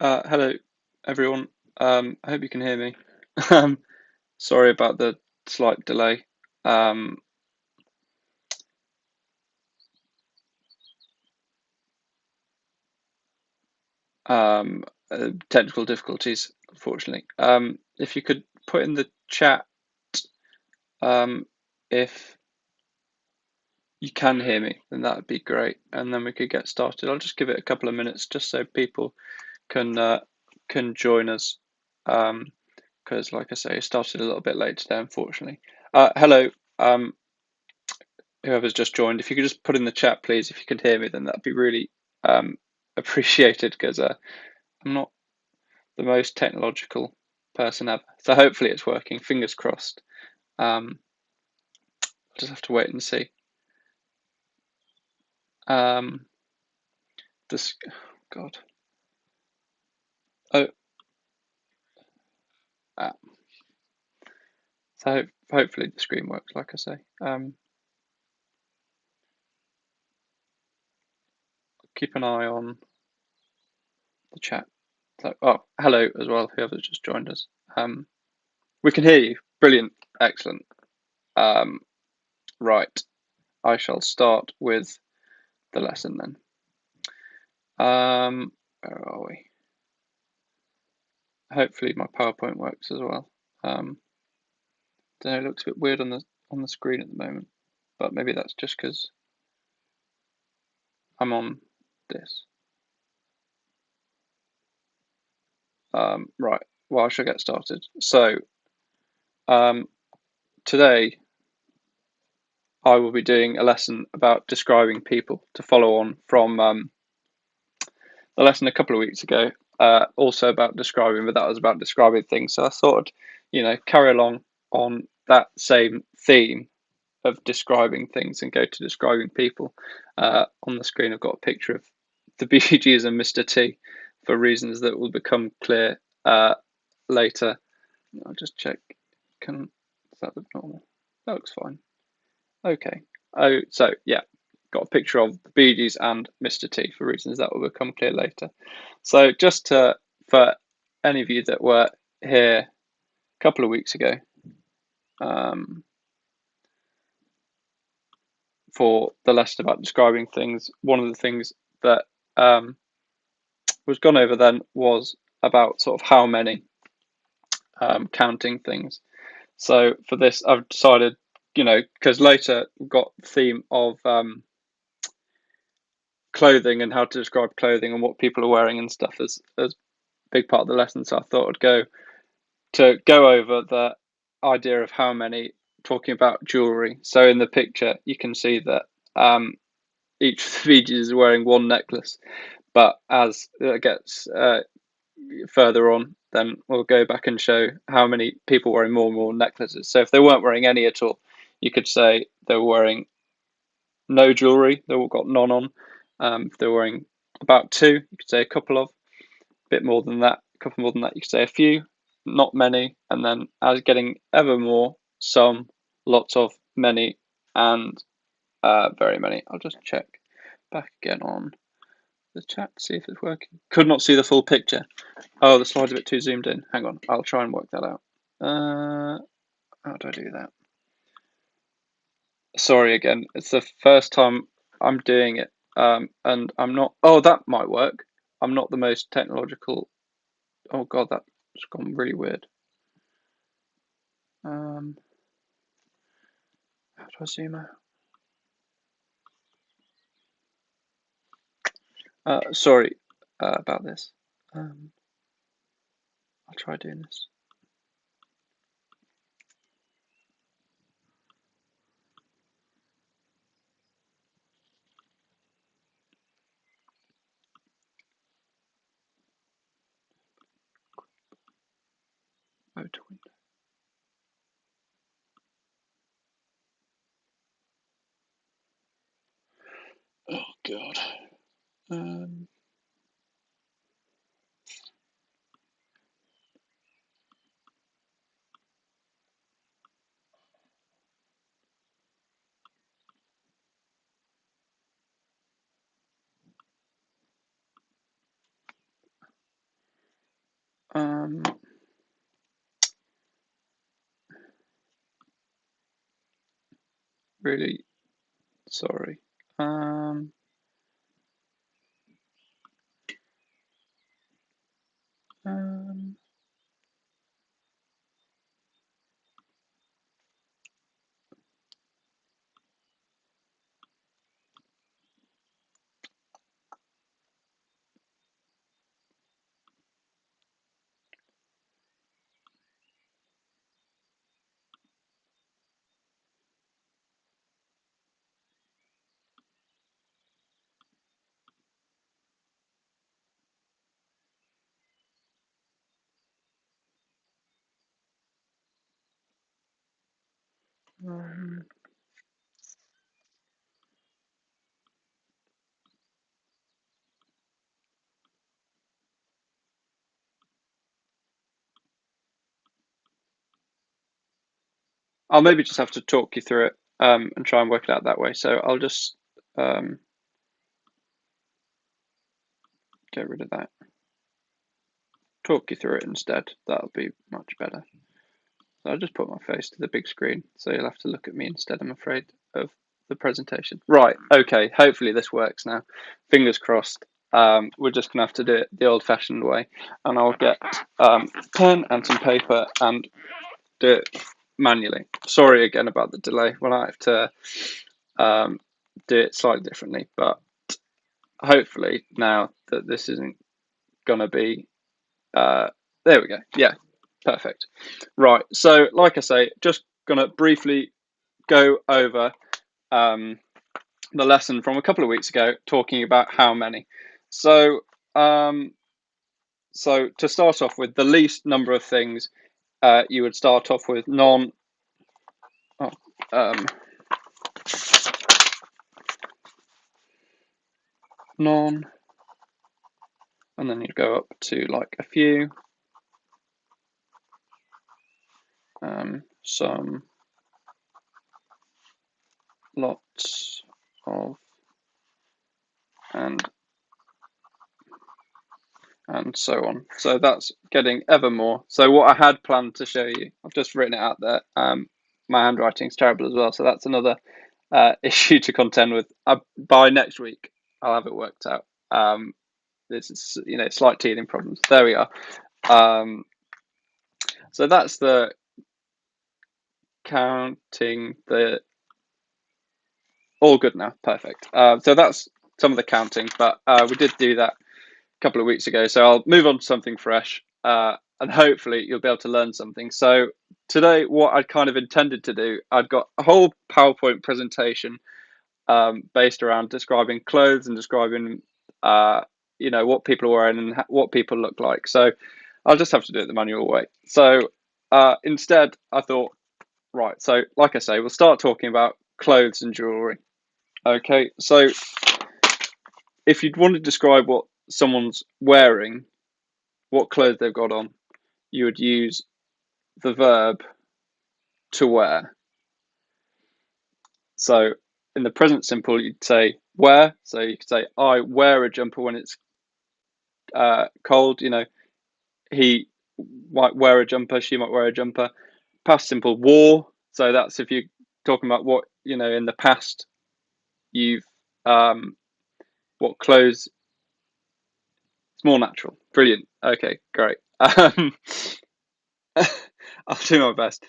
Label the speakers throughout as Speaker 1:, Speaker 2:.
Speaker 1: Hello, everyone. I hope you can hear me. Um, Sorry about the slight delay. Um, Technical difficulties, unfortunately. If you could put in the chat, um, if you can hear me, then that would be great, and then we could get started. I'll just give it a couple of minutes just so people can can join us. Because, like I say, it started a little bit late today, unfortunately. Hello. Um, Whoever's just joined, if you could just put in the chat, please, if you could hear me, then that'd be really um, appreciated because I'm not the most technological person ever. So hopefully it's working. Fingers crossed. Um, just have to wait and see. Um, this, God. Oh, ah. So hopefully the screen works, like I say. Keep an eye on the chat. So, oh, hello as well, whoever's just joined us. We can hear you. Brilliant. Excellent. Um, right. I shall start with the lesson then. Where are we? Hopefully my PowerPoint works as well. Don't know, it looks a bit weird on the screen at the moment, but maybe that's just because I'm on this. Right. Well, I shall get started. So um, today I will be doing a lesson about describing people to follow on from the lesson a couple of weeks ago. Also about describing, but that was about describing things. So I thought, carry along on that same theme of describing things and go to describing people. On the screen, I've got a picture of the Bee Gees and Mr. T for reasons that will become clear later. I'll just check. Does that look normal? That looks fine. Okay. Oh, so yeah, got a picture of the Bee Gees and Mr. T for reasons that will become clear later. So for any of you that were here a couple of weeks ago, um, for the lesson about describing things, one of the things that was gone over then was about sort of how many, counting things. So for this, I've decided, because later we've got the theme of clothing and how to describe clothing and what people are wearing and stuff as a big part of the lesson. So I thought I'd go over the idea of how many, talking about jewelry. So in the picture, you can see that each of the Fijis is wearing one necklace, but as it gets further on, then we'll go back and show how many people wearing more and more necklaces. So if they weren't wearing any at all, you could say they were wearing no jewelry, they all got none on. If they're wearing about two, you could say a couple of, a bit more than that, a couple more than that, you could say a few, not many, and then as getting ever more, some, lots of, many, and very many. I'll just check back again on the chat to see if it's working. Could not see the full picture. Oh, the slide's a bit too zoomed in. Hang on, I'll try and work that out. How do I do that? Sorry again. It's the first time I'm doing it, and I'm not. Oh, that might work. I'm not the most technological. Oh God, that's gone really weird. How do I zoom out? Sorry about this. I'll try doing this. Go to window. Oh God. Um, really sorry. Um, um, I'll maybe just have to talk you through it and try and work it out that way. So I'll just get rid of that. Talk you through it instead. That'll be much better. So I'll just put my face to the big screen. So you'll have to look at me instead, I'm afraid, of the presentation. Right, okay, hopefully this works now. Fingers crossed. We're just going to have to do it the old-fashioned way. And I'll get pen and some paper and do it manually. Sorry again about the delay when I have to do it slightly differently. But hopefully now that this isn't going to be... there we go. Yeah, perfect. Right, so like I say, just going to briefly go over the lesson from a couple of weeks ago, talking about how many. So, so to start off with, the least number of things you would start off with non. Oh, non, and then you'd go up to like a few, some, lots of, and so on. So that's getting ever more. So what I had planned to show you, I've just written it out there. My handwriting's terrible as well, so that's another issue to contend with. By next week, I'll have it worked out. This is, slight teething problems. There we are. So that's the counting. The all good now. Perfect. So that's some of the counting, but we did do that couple of weeks ago. So I'll move on to something fresh, and hopefully you'll be able to learn something. So today, what I kind of intended to do, I've got a whole PowerPoint presentation based around describing clothes and describing, what people are wearing and what people look like. So I'll just have to do it the manual way. So instead, I thought, right. So like I say, we'll start talking about clothes and jewelry. Okay, so if you'd want to describe what someone's wearing, what clothes they've got on, you would use the verb to wear. So in the present simple, you'd say wear. So you could say, I wear a jumper when it's cold. He might wear a jumper, she might wear a jumper. Past simple, wore. So that's if you're talking about what, in the past, you've, what clothes, it's more natural. Brilliant. Okay, great. I'll do my best.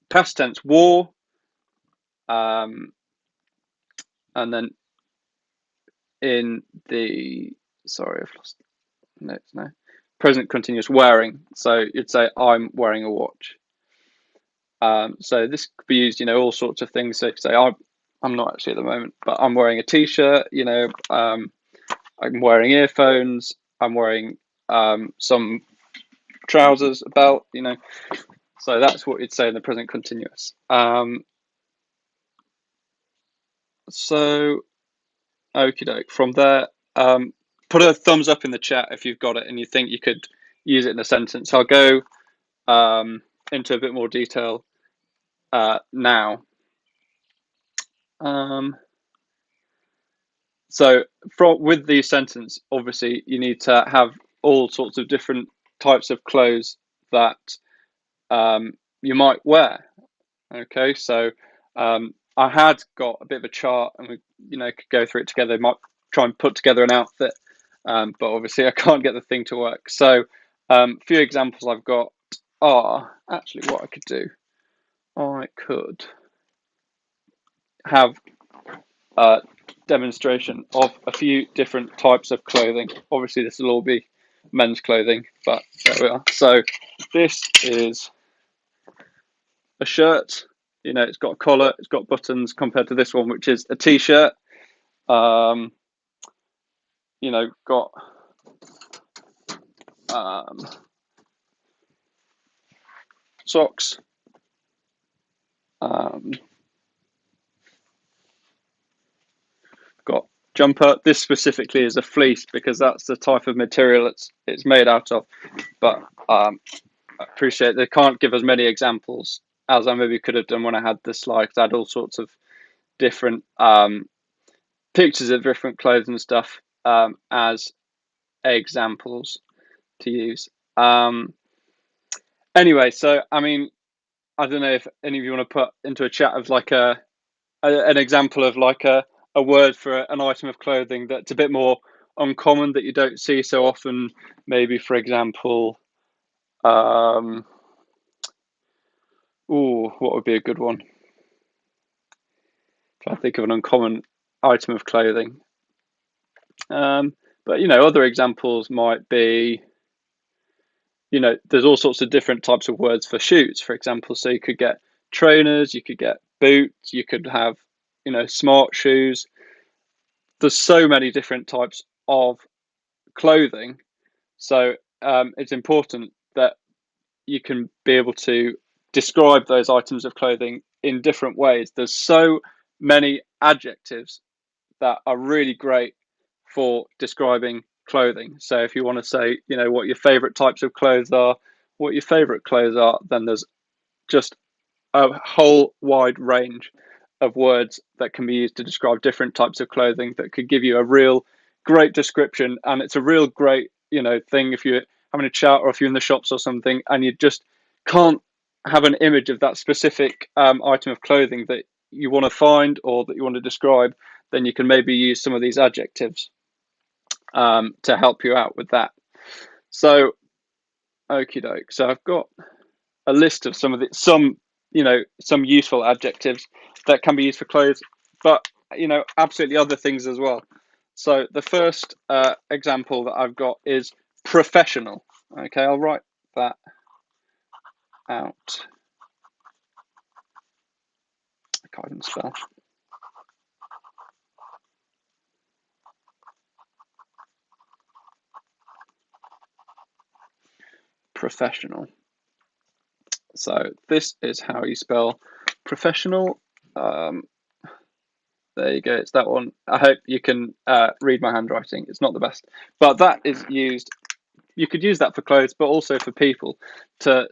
Speaker 1: Past tense, wore. And then in the, sorry, I've lost notes now. Present continuous, wearing. So you'd say, I'm wearing a watch. So this could be used, all sorts of things. So you could say, I'm not actually at the moment, but I'm wearing a t-shirt. I'm wearing earphones. I'm wearing some trousers, a belt. So that's what you'd say in the present continuous. So okie doke. From there, put a thumbs up in the chat if you've got it and you think you could use it in a sentence. I'll go into a bit more detail now. So with the sentence, obviously you need to have all sorts of different types of clothes that you might wear. Okay, so I had got a bit of a chart, and we could go through it together. Might try and put together an outfit, but obviously I can't get the thing to work. So a few examples I've got are actually what I could do. I could have a demonstration of a few different types of clothing. Obviously, this will all be men's clothing, but there we are. So this is a shirt. It's got a collar, it's got buttons, compared to this one, which is a t-shirt. Got socks. Got jumper. This specifically is a fleece because that's the type of material it's made out of. But I appreciate they can't give as many examples as I maybe could have done when I had this slide, because I had all sorts of different pictures of different clothes and stuff as examples to use. Anyway, so I mean, I don't know if any of you want to put into a chat of like an example of like a word for an item of clothing that's a bit more uncommon, that you don't see so often. Maybe, for example, what would be a good one? Trying to think of an uncommon item of clothing. But other examples might be, there's all sorts of different types of words for shoes, for example. So you could get trainers, you could get boots, you could have, smart shoes. There's so many different types of clothing. So it's important that you can be able to describe those items of clothing in different ways. There's so many adjectives that are really great for describing clothing. So if you want to say, what your favorite types of clothes are, then there's just a whole wide range of words that can be used to describe different types of clothing that could give you a real great description. And it's a real great, thing if you're having a chat or if you're in the shops or something and you just can't have an image of that specific item of clothing that you want to find or that you want to describe, then you can maybe use some of these adjectives to help you out with that. So, okie doke. So I've got a list of some useful adjectives that can be used for clothes, but absolutely other things as well. So the first example that I've got is professional. Okay, I'll write that out. I can't even spell. Professional. So this is how you spell professional. There you go. It's that one. I hope you can read my handwriting. It's not the best, but that is used. You could use that for clothes, but also for people, so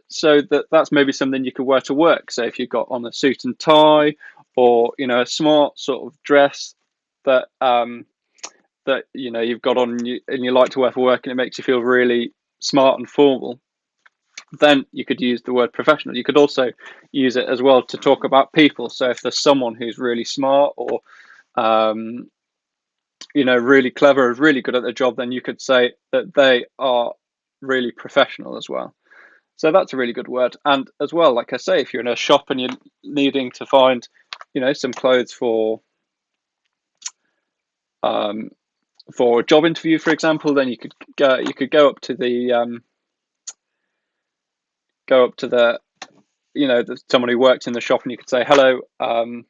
Speaker 1: that's maybe something you could wear to work. So if you've got on a suit and tie, or a smart sort of dress that you've got on and you like to wear for work, and it makes you feel really smart and formal, then you could use the word professional. You could also use it as well to talk about people. So if there's someone who's really smart or really clever, is really good at their job, then you could say that they are really professional as well. So that's a really good word. And as well, like I say, if you're in a shop and you're needing to find, some clothes for a job interview, for example, then you could go up to the someone who worked in the shop, and you could say, hello, I'm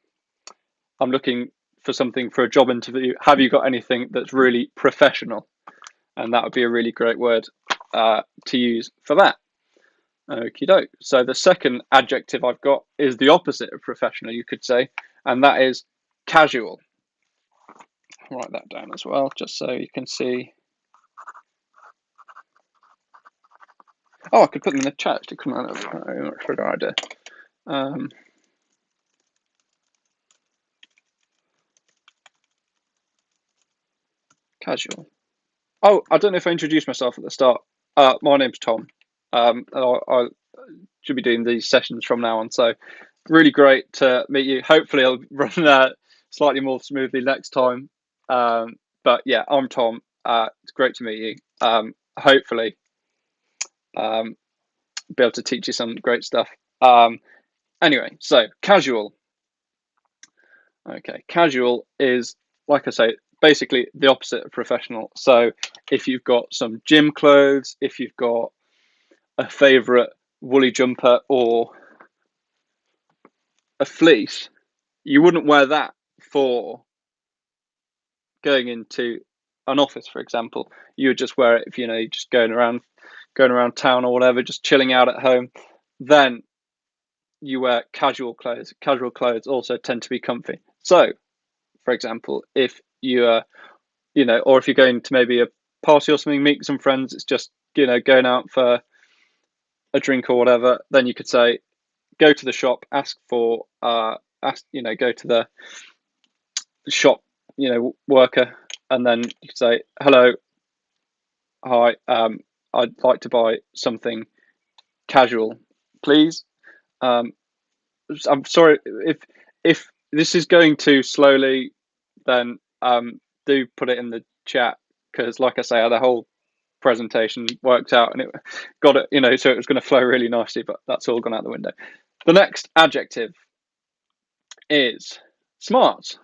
Speaker 1: looking for something for a job interview. Have you got anything that's really professional? And that would be a really great word to use for that. Okie doke. So the second adjective I've got is the opposite of professional, you could say, and that is casual. I'll write that down as well, just so you can see. Oh, I could put them in the chat, actually, couldn't I? That's a much better idea. Casual. Oh, I don't know if I introduced myself at the start. My name's Tom. I should be doing these sessions from now on. So really great to meet you. Hopefully, I'll run slightly more smoothly next time. But yeah, I'm Tom. It's great to meet you. Hopefully, um, be able to teach you some great stuff. Anyway, so casual. Okay, casual is, like I say, basically the opposite of professional. So if you've got some gym clothes, if you've got a favorite woolly jumper or a fleece, you wouldn't wear that for going into an office, for example. You would just wear it if you're just going around town or whatever, just chilling out at home. Then you wear casual clothes. Casual clothes also tend to be comfy. So, for example, if you or if you're going to maybe a party or something, meet some friends, it's just going out for a drink or whatever. Then you could say, go to the shop, ask for go to the shop worker, and then you could say, hello, hi, I'd like to buy something casual, please. um I'm sorry if this is going too slowly, then do put it in the chat, because like I say, I had a whole presentation worked out and it got it, so it was going to flow really nicely, but that's all gone out the window. The next adjective is smart.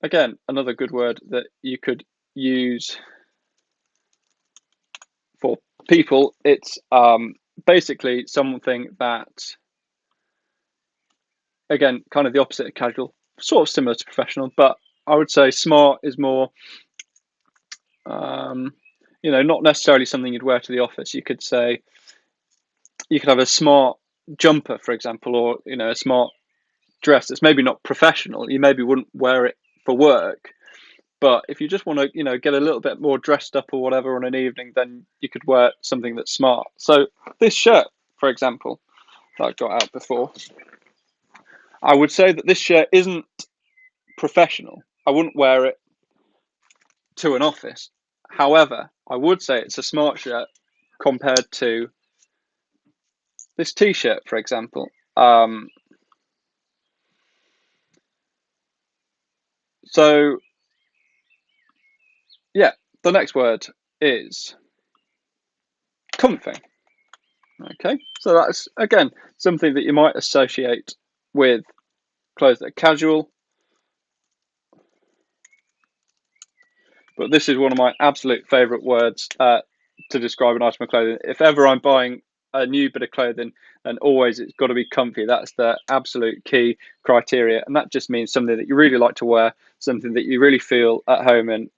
Speaker 1: Again, another good word that you could use for people. It's basically something that, again, kind of the opposite of casual, sort of similar to professional, but I would say smart is more, not necessarily something you'd wear to the office. You could say, you could have a smart jumper, for example, or a smart dress that's maybe not professional. You maybe wouldn't wear it for work, but if you just want to, get a little bit more dressed up or whatever on an evening, then you could wear something that's smart. So this shirt, for example, that I got out before, I would say that this shirt isn't professional. I wouldn't wear it to an office. However, I would say it's a smart shirt compared to this t-shirt, for example. So yeah, the next word is comfy. Okay, so that's again something that you might associate with clothes that are casual, but this is one of my absolute favourite words to describe an item of clothing. If ever I'm buying a new bit of clothing, then always it's got to be comfy. That's the absolute key criteria, and that just means something that you really like to wear, something that you really feel at home in.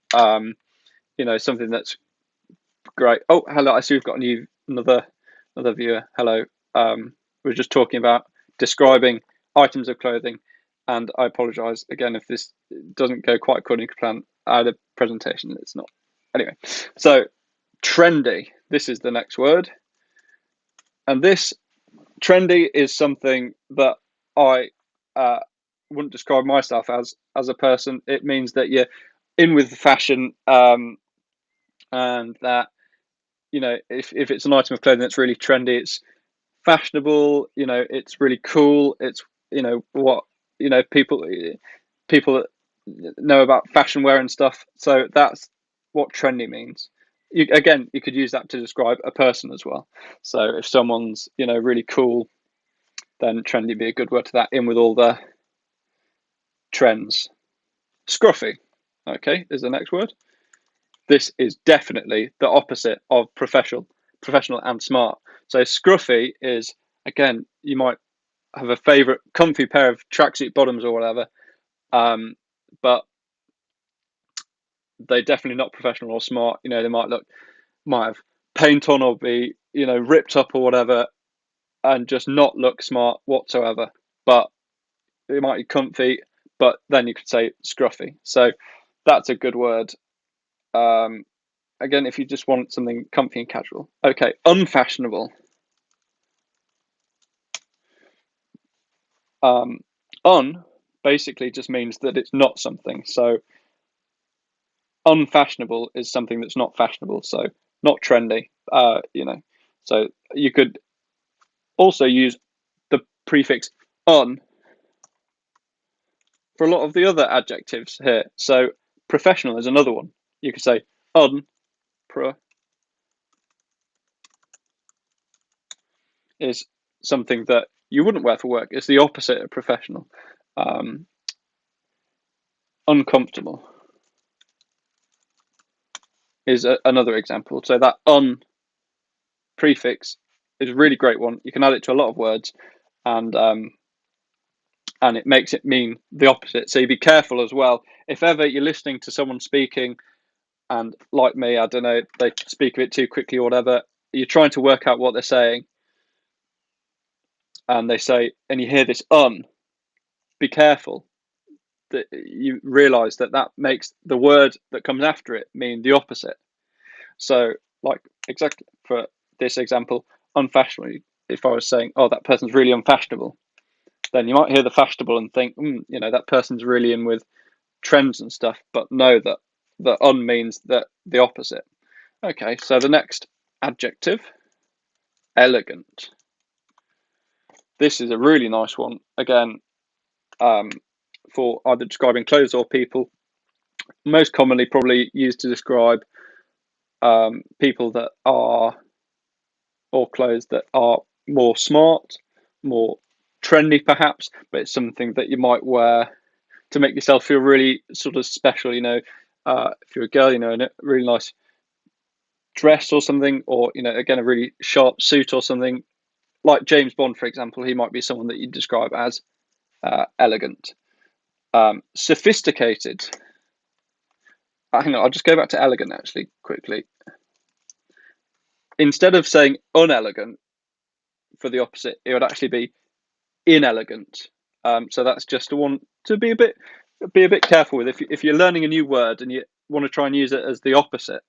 Speaker 1: Something that's great. Oh, hello! I see we've got another viewer. Hello. We were just talking about describing items of clothing, and I apologise again if this doesn't go quite according to plan. I had a presentation. It's not. Anyway, so trendy. This is the next word, and this trendy is something that I wouldn't describe myself as a person. It means that you're in with the fashion, and that if it's an item of clothing that's really trendy, it's fashionable. It's really cool. It's what people that know about fashion wear and stuff. So that's what trendy means. You could use that to describe a person as well. So if someone's really cool, then trendy would be a good word to that, in with all the trends. Scruffy, okay, is the next word. This is definitely the opposite of professional and smart. So scruffy is, again, you might have a favorite comfy pair of tracksuit bottoms or whatever, but they're definitely not professional or smart. They might have paint on or be ripped up or whatever, and just not look smart whatsoever. But it might be comfy, but then you could say scruffy. So that's a good word. Um, Again, if you just want something comfy and casual. Okay, unfashionable. Un basically just means that it's not something. So unfashionable is something that's not fashionable, so not trendy. So you could also use the prefix un for a lot of the other adjectives here. So professional is another one. You could say unpro is something that you wouldn't wear for work. It's the opposite of professional. Um, Uncomfortable is another example. So that un prefix is a really great one. You can add it to a lot of words, and it makes it mean the opposite. So you be careful as well. If ever you're listening to someone speaking, and like me, I don't know, they speak a bit too quickly or whatever, you're trying to work out what they're saying, and they say, and you hear this be careful that you realise that that makes the word that comes after it mean the opposite. So, like exactly for this example, unfashionable. If I was saying, "Oh, that person's really unfashionable," then you might hear the fashionable and think, that person's really in with trends and stuff. But no, that the means that the opposite. Okay, so the next adjective, elegant. This is a really nice one. Again, for either describing clothes or people. Most commonly, probably used to describe people that are, or clothes that are more smart, more trendy, perhaps. But it's something that you might wear to make yourself feel really sort of special. If you're a girl, in a really nice dress or something, or again, a really sharp suit or something. Like James Bond, for example, he might be someone that you describe as elegant. Sophisticated. Hang on, I'll just go back to elegant actually quickly. Instead of saying unelegant for the opposite, it would actually be inelegant. So that's just a one to be a bit careful with. If you're learning a new word and you want to try and use it as the opposite,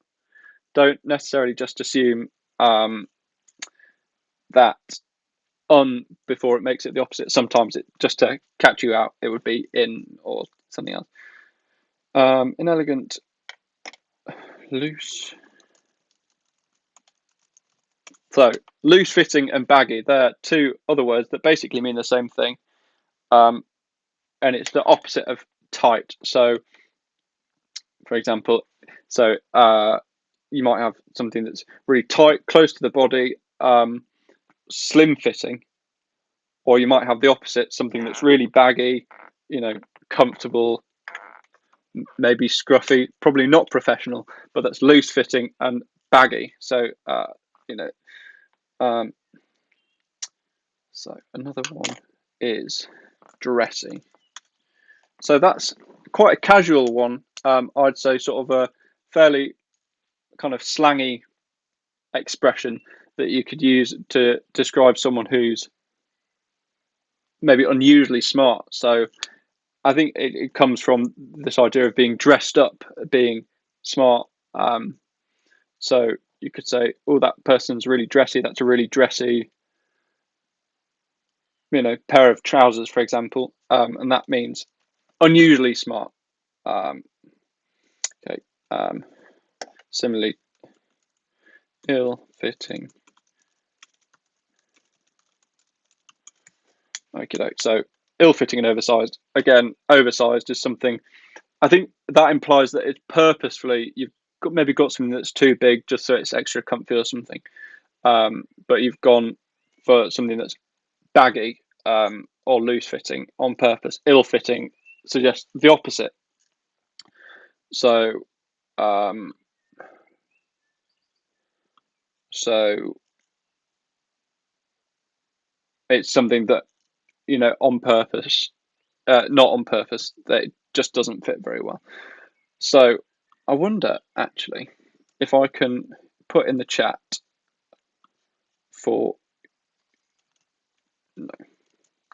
Speaker 1: don't necessarily just assume that before it makes it the opposite. Sometimes it just to catch you out, it would be in or something else. Inelegant, loose. So loose fitting and baggy, they're two other words that basically mean the same thing. And it's the opposite of tight. So, for example, you might have something that's really tight, close to the body, slim fitting, or you might have the opposite, something that's really baggy, comfortable, maybe scruffy, probably not professional, but that's loose fitting and baggy. So, you know, um, so another one is dressy. So that's quite a casual one. I'd say sort of a fairly kind of slangy expression that you could use to describe someone who's maybe unusually smart. So I think it comes from this idea of being dressed up, being smart. So you could say, "Oh, that person's really dressy. That's a really dressy, pair of trousers," for example, and that means unusually smart. Um, okay. Similarly, ill-fitting. Okay, so ill-fitting and oversized. Again, oversized is something. I think that implies that it's purposefully maybe got something that's too big just so it's extra comfy or something. But you've gone for something that's baggy or loose-fitting on purpose. Ill-fitting suggests the opposite. So, um, so it's something that on purpose, not on purpose, that it just doesn't fit very well. So I wonder actually if I can put in the chat for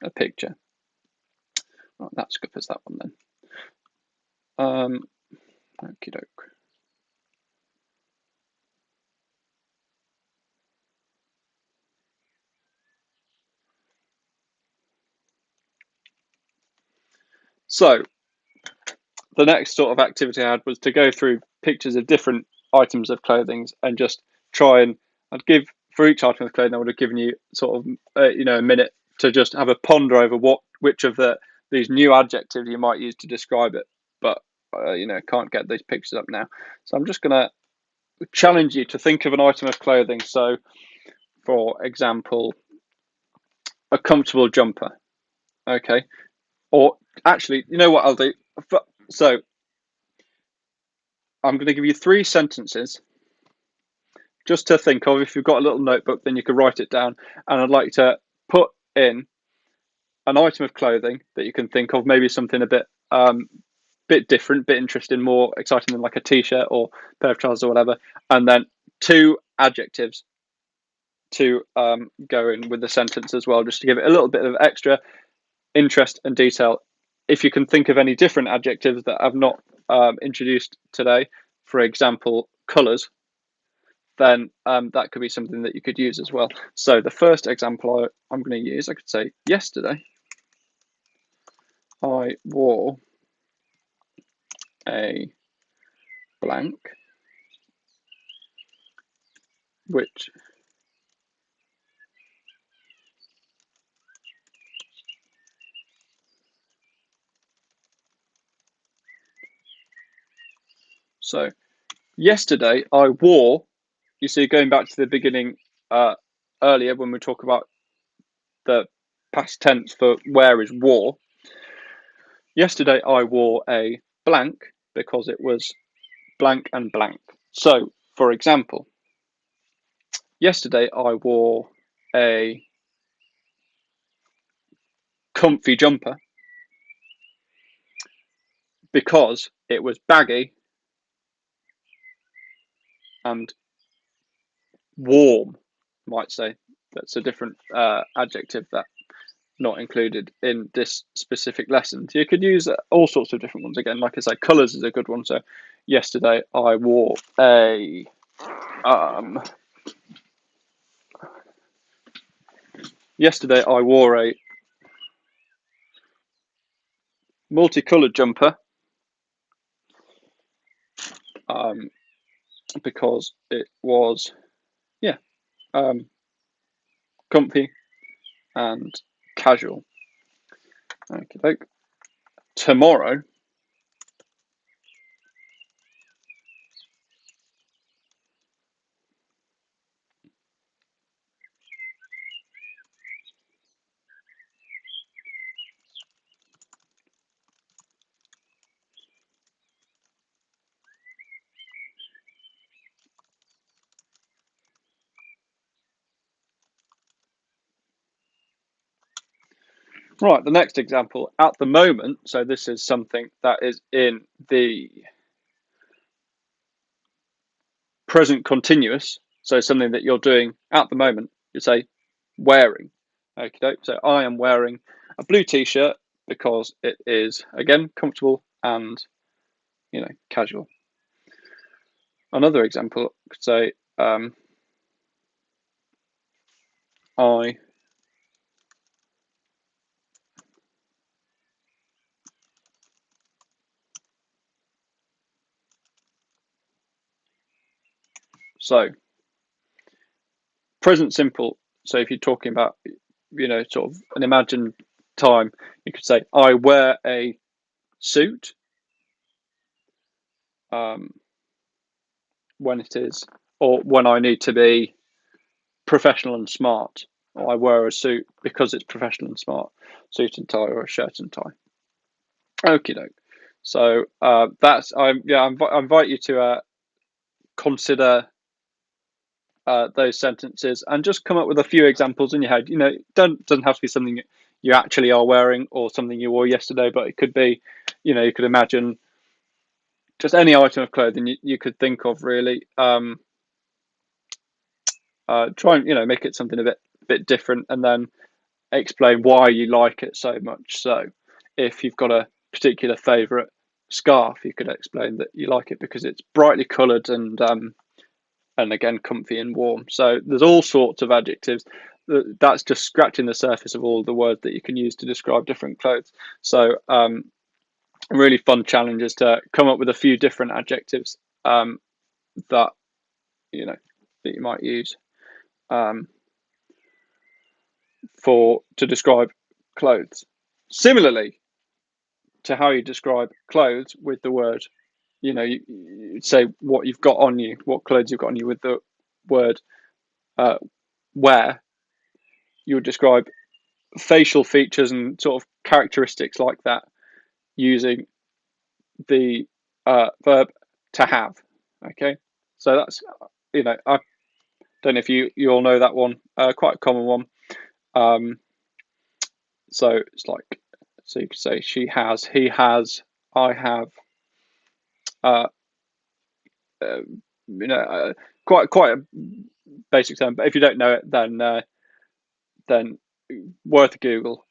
Speaker 1: a picture. Right, that's good as that one then. Okie doke. So the next sort of activity I had was to go through pictures of different items of clothing and just try and I'd give for each item of clothing I would have given you sort of a minute to just have a ponder over which of these new adjectives you might use to describe it, but can't get these pictures up now, so I'm just gonna challenge you to think of an item of clothing. So, for example, a comfortable jumper. Okay, or actually, you know what I'll do? So I'm going to give you 3 sentences just to think of. If you've got a little notebook, then you can write it down. And I'd like you to put in an item of clothing that you can think of, maybe something a bit different, bit interesting, more exciting than like a t-shirt or pair of trousers or whatever, and then 2 adjectives to go in with the sentence as well, just to give it a little bit of extra interest and detail. If you can think of any different adjectives that I've not introduced today, for example, colours, then that could be something that you could use as well. So the first example I'm going to use, I could say, yesterday I wore a blank, which so yesterday I wore, you see, going back to the beginning earlier when we talk about the past tense for wear is wore. Yesterday I wore a blank because it was blank and blank. So, for example, yesterday I wore a comfy jumper because it was baggy and warm, I might say. That's a different adjective that not included in this specific lesson. So you could use all sorts of different ones. Again, like I say, colours is a good one. So yesterday I wore a multicoloured jumper because it was comfy and casual. Okay, tomorrow Right, the next example, at the moment, so this is something that is in the present continuous, so something that you're doing at the moment, you say wearing. Okay, so I am wearing a blue t-shirt because it is, again, comfortable and, casual. Another example could say, I so present simple. So if you're talking about, sort of an imagined time, you could say I wear a suit when it is, or when I need to be professional and smart. Or I wear a suit because it's professional and smart, suit and tie, or a shirt and tie. Okie doke. So that's I invite you to consider those sentences and just come up with a few examples in your head. Doesn't have to be something you actually are wearing or something you wore yesterday, but it could be, you could imagine just any item of clothing you could think of, really. Try and make it something a bit different, and then explain why you like it so much. So, if you've got a particular favourite scarf, you could explain that you like it because it's brightly coloured and again comfy and warm. So there's all sorts of adjectives. That's just scratching the surface of all the words that you can use to describe different clothes. So really fun challenges to come up with a few different adjectives that you know that you might use um, for to describe clothes. Similarly to how you describe clothes with the word, you say what you've got on you, what clothes you've got on you with the word uh, wear. You would describe facial features and sort of characteristics like that using the verb to have. Okay, so that's I don't know if you all know that one, quite a common one. Um, so it's like, so you could say she has, he has, I have. Uh, uh, quite a basic term, but if you don't know it, then worth a Google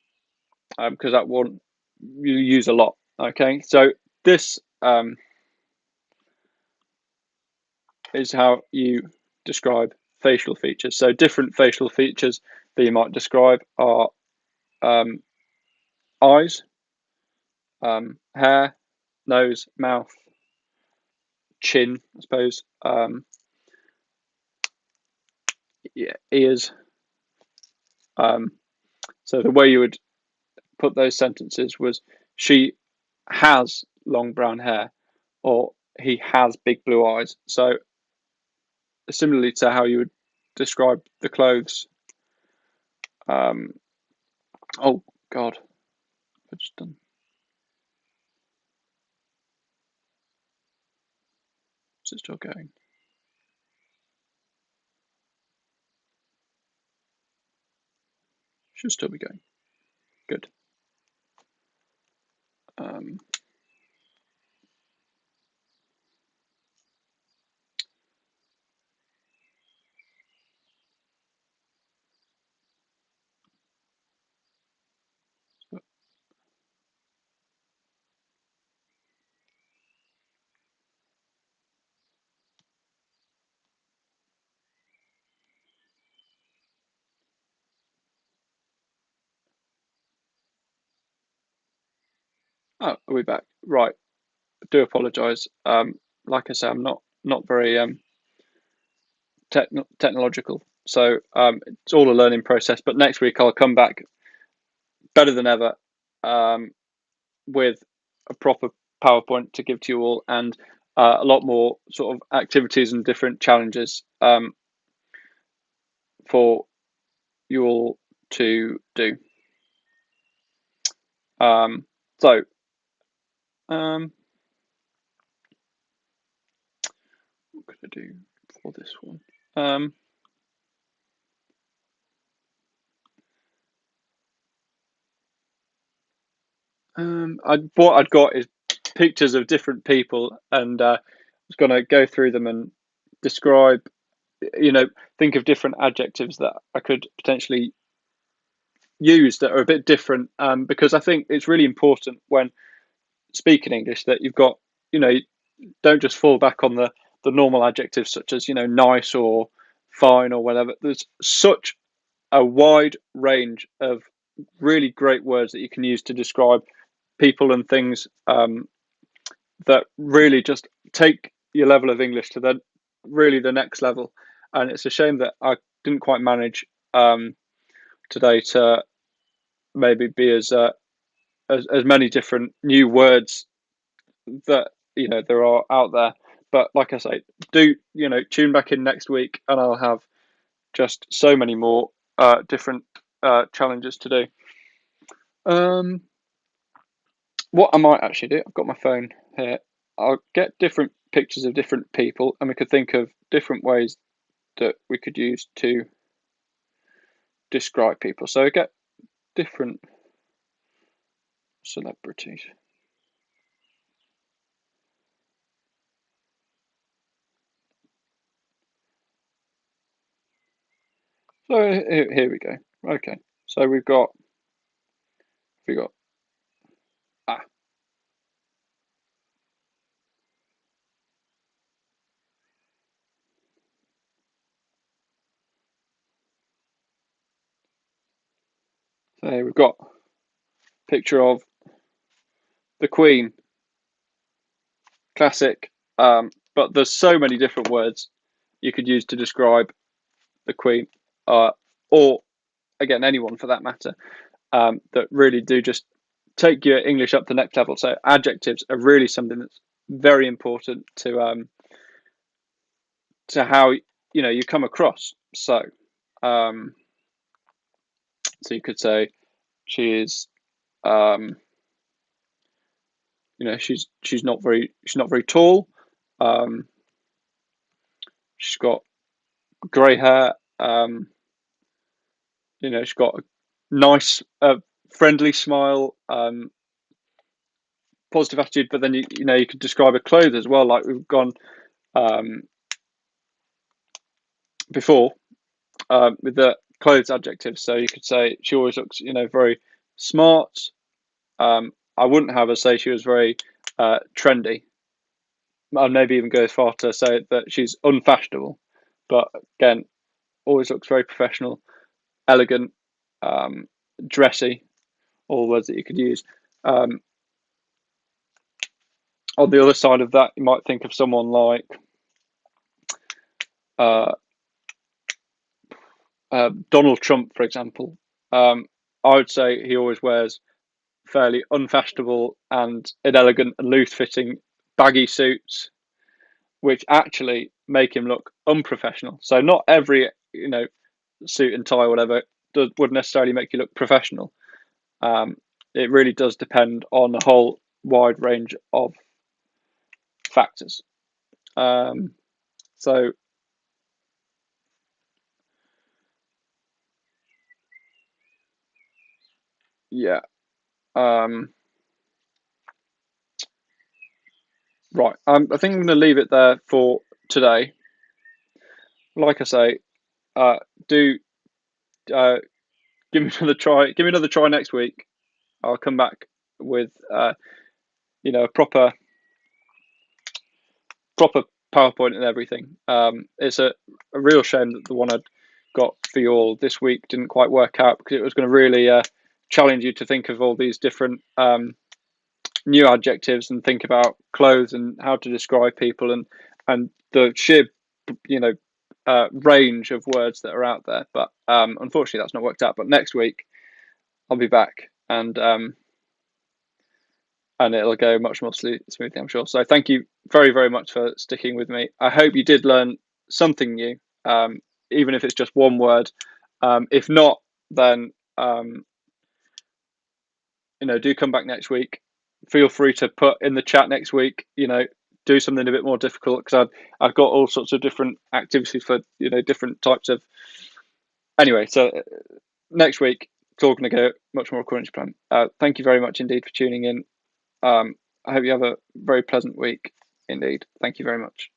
Speaker 1: because that one you use a lot. Okay, so this is how you describe facial features. So different facial features that you might describe are um, eyes, hair, nose, mouth, chin, I suppose, yeah, ears. Um, so the way you would put those sentences was she has long brown hair or he has big blue eyes. So similarly to how you would describe the clothes. Um, oh God, I've just done. Is it still going? Should still be going. Good. Um, oh, are we back? Right. I do apologise. Like I say, I'm not very technological, so it's all a learning process. But next week I'll come back better than ever um, with a proper PowerPoint to give to you all and a lot more sort of activities and different challenges for you all to do. Um, so, what could I do for this one? What I'd got is pictures of different people, and I was going to go through them and describe. You know, think of different adjectives that I could potentially use that are a bit different. Because I think it's really important when speaking English that you've got, you know, don't just fall back on the normal adjectives such as nice or fine or whatever. There's such a wide range of really great words that you can use to describe people and things that really just take your level of English to the next level. And it's a shame that I didn't quite manage today to maybe be as many different new words that there are out there. But like I say, do tune back in next week, and I'll have just so many more different challenges to do. Um, what I might actually do, I've got my phone here. I'll get different pictures of different people, and we could think of different ways that we could use to describe people. So get different celebrities. So here we go. Okay, so we got ah, so here we've got a picture of the Queen. classic. But there's so many different words you could use to describe the Queen, or again anyone for that matter, that really do just take your English up to the next level. So adjectives are really something that's very important to how you come across. Um, so you could say she is, um, she's not very tall. Um, she's got grey hair. She's got a nice, friendly smile, positive attitude. But then you could describe her clothes as well, like we've gone um, before, with the clothes adjective. So you could say she always looks, very smart. I wouldn't have her say she was very trendy. I'd maybe even go as far to say that she's unfashionable. But again, always looks very professional, elegant, um, dressy, all words that you could use. Um, on the other side of that, you might think of someone like uh, Donald Trump, for example. I would say he always wears fairly unfashionable and inelegant and loose-fitting baggy suits, which actually make him look unprofessional. So not every suit and tie or whatever would necessarily make you look professional. Um, it really does depend on a whole wide range of factors. Um, so yeah, um, right. I think I'm going to leave it there for today. Like I say, uh, do uh, give me another try. Give me another try next week. I'll come back with a proper PowerPoint and everything. It's a real shame that the one I'd got for you all this week didn't quite work out, because it was going to really challenge you to think of all these different new adjectives and think about clothes and how to describe people, and the sheer range of words that are out there. But unfortunately, that's not worked out. But next week I'll be back, and it'll go much more smoothly, I'm sure. So thank you very, very much for sticking with me. I hope you did learn something new, even if it's just one word. If not, then do come back next week. Feel free to put in the chat next week. Do something a bit more difficult, because I've got all sorts of different activities for different types of. Anyway, so next week it's all going to go much more according to plan. Thank you very much indeed for tuning in. I hope you have a very pleasant week indeed. Thank you very much.